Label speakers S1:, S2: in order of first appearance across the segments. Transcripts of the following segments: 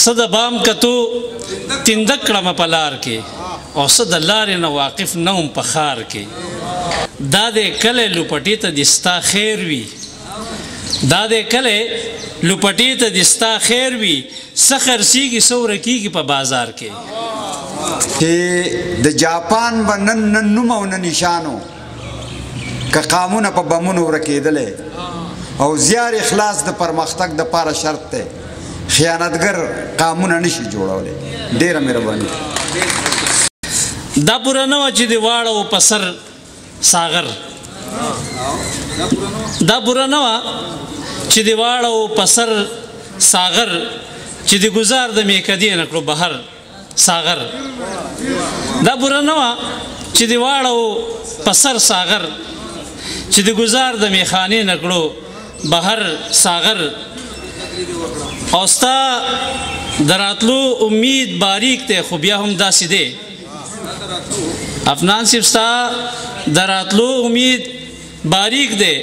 S1: صد بام کتو تندک کړم په لار کې او صد لارې نه واقف نه هم په ښار کې دا دې کله لوپټې ته دې ستا خیر وي دا دې کله لوپټې ته دې ستا خیر وي څه خرڅېږي څه ورکېږي په بازار کې
S2: چې د جاپان به نن نوم او نه نشانو که قامونه په بمونو ورکېدلی او زیار اخلاص د پرمختګ دپاره شرط دی خیانتګر قامونه نشي جوړولی ډېره مهرباني
S1: دا پوره نه وه چې د واړو په سر ساغر دا پوره نه وه چې د واړو په سر ساغر چې د ګزار د میکدې نه کړو بهر ساغر دا پوره نه وه چې د واړو په سر ساغر چې د ګزار د میخانې نه کړو بهر ساغر او ستا د راتلو امید باریک دی خو بیا هم داسې دی افنان صاحب ستا د راتلو امید باریک دی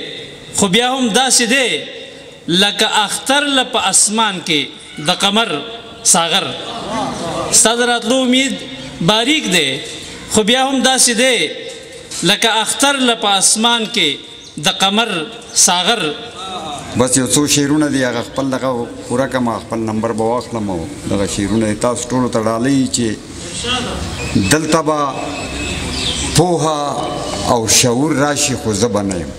S1: خو بیا هم داسې دی لکه اختر له په اسمان کې د قمر ساغر ستا د راتلو امید باریک دی خو بیا هم داسې دی لکه اختر له په اسمان کې د قمر ساغر
S2: بس یو څو شعرونه دي هغه خپل دغه پوره کړم خپل نمبر به واخلم او دغه شعرونه تاسو ټولو ته ډالۍ چې دلته به پوهه او شعور راشي خو زه به نه یم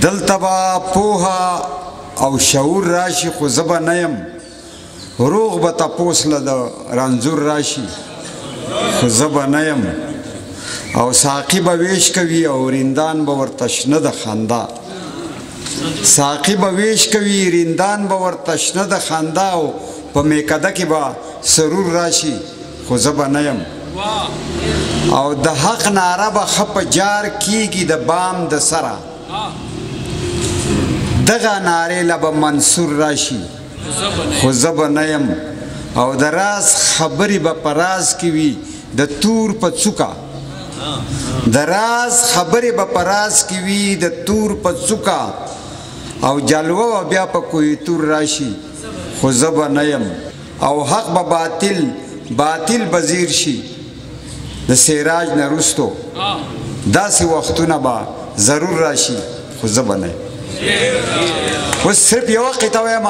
S2: دلته به پوهه او شعور راشي خو زه به نه یم روغ به تپوس له د رنځور راشي خو زه به نه یم او ساقي به ویش کوي او رندان به ورته شنه د خندا ساقي به ویش کوي رندان به ورته شنه د خندا او په میکده کې به سرور راشي خو زه به نه یم او د حق ناره به ښه په جار کیږي د بام د سره دغه نارې له به منصور راشي خو زه به نه یم او د راز خبرې به په راز کې وي د تور په څوکه د راز خبرې به په راز کې وي د تور په څوکه او جلوه به بیا په کویتور راشي خو زه به نه یم او حق به باطل به زیر شي د سراج نه وروستو داسې وختونه به ضرور راشي خو زه به نه یم اوس صرف یوه قطعه وایم